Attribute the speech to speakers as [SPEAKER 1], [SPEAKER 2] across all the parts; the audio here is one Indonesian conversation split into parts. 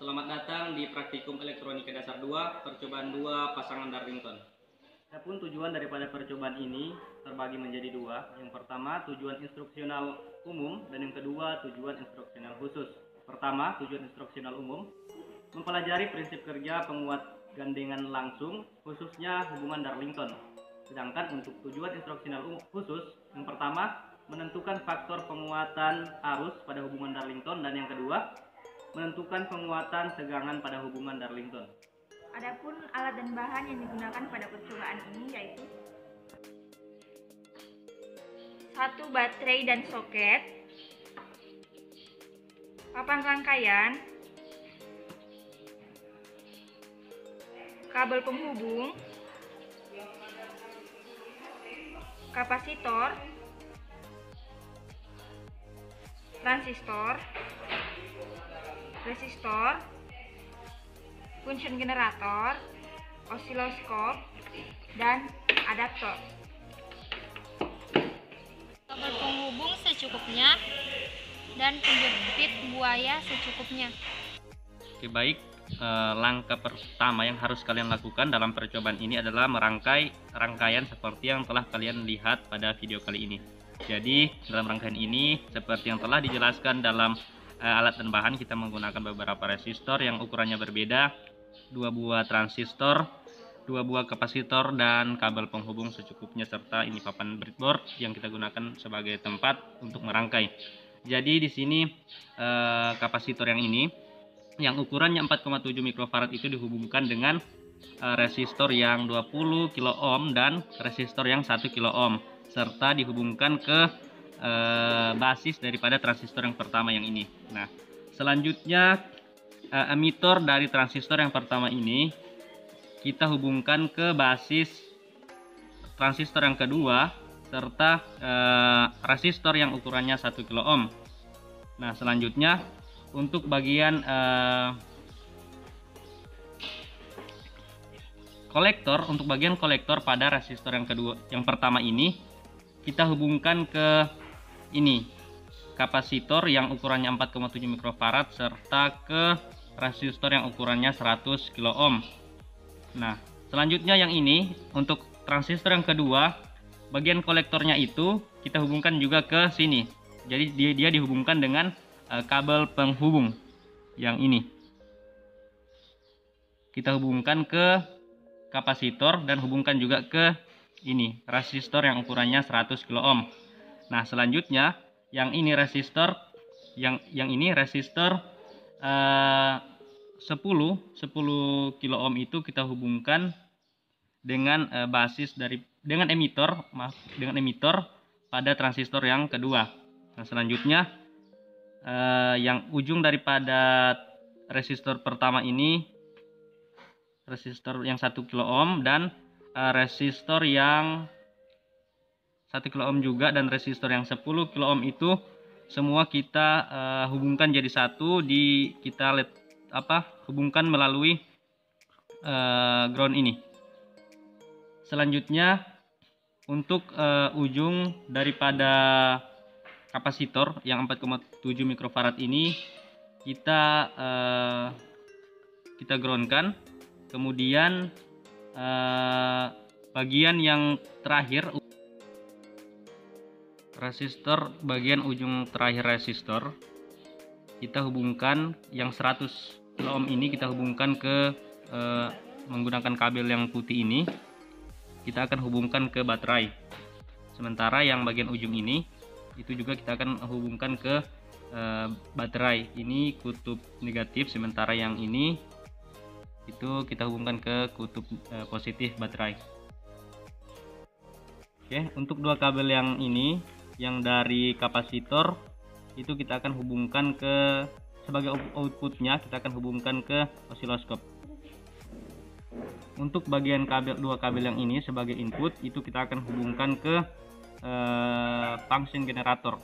[SPEAKER 1] Selamat datang di Praktikum Elektronika Dasar 2, Percobaan 2 Pasangan Darlington. Adapun tujuan daripada percobaan ini terbagi menjadi dua. Yang pertama, tujuan instruksional umum, dan yang kedua, tujuan instruksional khusus. Pertama, tujuan instruksional umum, mempelajari prinsip kerja penguat gandengan langsung, khususnya hubungan Darlington. Sedangkan untuk tujuan instruksional khusus, yang pertama, menentukan faktor penguatan arus pada hubungan Darlington, dan yang kedua, menentukan penguatan tegangan pada hubungan Darlington.
[SPEAKER 2] Adapun alat dan bahan yang digunakan pada percobaan ini yaitu 1. Baterai dan soket, papan rangkaian, kabel penghubung, kapasitor, transistor, resistor, function generator, osiloskop, dan adaptor.
[SPEAKER 3] Kabel penghubung secukupnya dan penjepit buaya secukupnya.
[SPEAKER 1] Oke, baik. Langkah pertama yang harus kalian lakukan dalam percobaan ini adalah merangkai rangkaian seperti yang telah kalian lihat pada video kali ini. Jadi dalam rangkaian ini seperti yang telah dijelaskan dalam alat dan bahan, kita menggunakan beberapa resistor yang ukurannya berbeda, 2 buah transistor, 2 buah kapasitor, dan kabel penghubung secukupnya, serta ini papan breadboard yang kita gunakan sebagai tempat untuk merangkai. Jadi di sini kapasitor yang ini yang ukurannya 4,7 mikrofarad itu dihubungkan dengan resistor yang 20 kilo ohm dan resistor yang 1 kilo ohm, serta dihubungkan ke basis daripada transistor yang pertama yang ini. Nah, selanjutnya emitor dari transistor yang pertama ini kita hubungkan ke basis transistor yang kedua, serta resistor yang ukurannya 1 kilo ohm. Nah, selanjutnya untuk bagian kolektor, untuk bagian kolektor pada resistor yang pertama ini kita hubungkan ke ini kapasitor yang ukurannya 4,7 mikrofarad serta ke resistor yang ukurannya 100 kilo ohm. Nah, selanjutnya yang ini untuk transistor yang kedua, bagian kolektornya itu kita hubungkan juga ke sini. Jadi dia dihubungkan dengan kabel penghubung yang ini. Kita hubungkan ke kapasitor dan hubungkan juga ke ini resistor yang ukurannya 100 kilo ohm. Nah, selanjutnya yang ini resistor yang ini resistor 10 kilo ohm itu kita hubungkan dengan dengan emitor pada transistor yang kedua. Nah, selanjutnya yang ujung daripada resistor pertama ini resistor yang 1 kilo ohm dan resistor yang 1 kilo ohm juga dan resistor yang 10 kilo ohm itu semua kita hubungkan jadi satu, hubungkan melalui ground ini. Selanjutnya untuk ujung daripada kapasitor yang 4,7 mikrofarad ini kita groundkan. Kemudian bagian yang terakhir resistor, bagian ujung terakhir resistor kita hubungkan yang 100 kilo ohm ini kita hubungkan ke menggunakan kabel yang putih ini, kita akan hubungkan ke baterai. Sementara yang bagian ujung ini itu juga kita akan hubungkan ke baterai. Ini kutub negatif, sementara yang ini itu kita hubungkan ke kutub positif baterai. Oke, untuk dua kabel yang ini, yang dari kapasitor itu kita akan hubungkan ke sebagai outputnya, kita akan hubungkan ke osiloskop. Untuk bagian dua kabel yang ini sebagai input itu kita akan hubungkan ke function generator.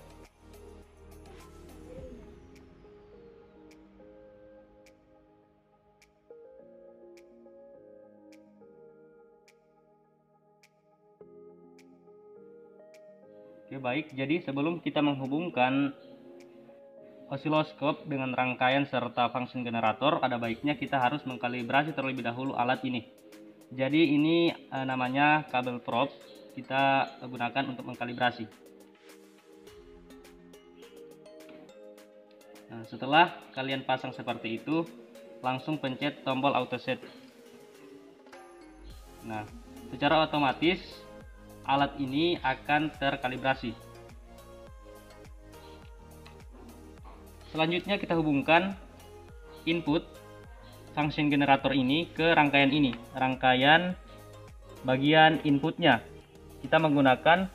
[SPEAKER 1] Oke, baik. Jadi sebelum kita menghubungkan osiloskop dengan rangkaian serta function generator, ada baiknya kita harus mengkalibrasi terlebih dahulu alat ini. Jadi ini namanya kabel probe, kita gunakan untuk mengkalibrasi. Nah, setelah kalian pasang seperti itu, langsung pencet tombol auto set. Nah, secara otomatis alat ini akan terkalibrasi. Selanjutnya kita hubungkan input function generator ini ke rangkaian ini, rangkaian bagian inputnya. Kita menggunakan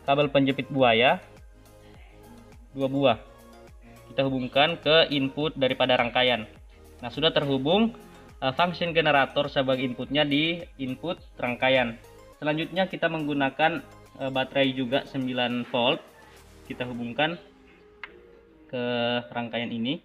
[SPEAKER 1] kabel penjepit buaya 2 buah. Kita hubungkan ke input daripada rangkaian. Nah, sudah terhubung function generator sebagai inputnya di input rangkaian. Selanjutnya kita menggunakan baterai juga 9 volt. Kita hubungkan ke rangkaian ini.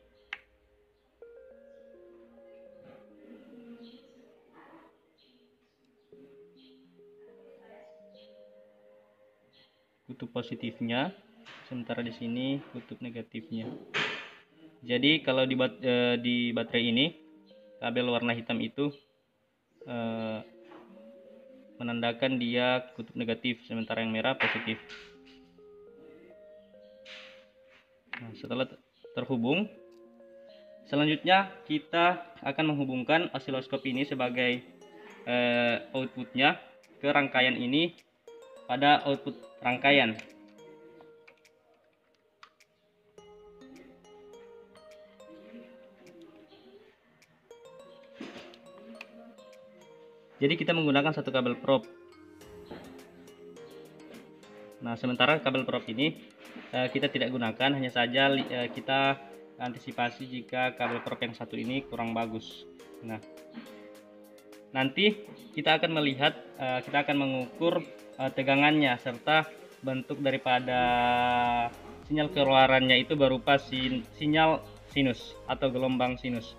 [SPEAKER 1] Kutub positifnya, sementara di sini kutub negatifnya. Jadi kalau di baterai ini, kabel warna hitam itu menandakan dia kutub negatif, sementara yang merah positif. Nah, setelah terhubung, selanjutnya kita akan menghubungkan osiloskop ini sebagai outputnya ke rangkaian ini pada output rangkaian. Jadi kita menggunakan satu kabel probe. Nah, sementara kabel probe ini kita tidak gunakan, hanya saja kita antisipasi jika kabel probe yang satu ini kurang bagus. Nah, nanti kita akan melihat, kita akan mengukur tegangannya serta bentuk daripada sinyal keluarannya itu berupa sinyal sinus atau gelombang sinus.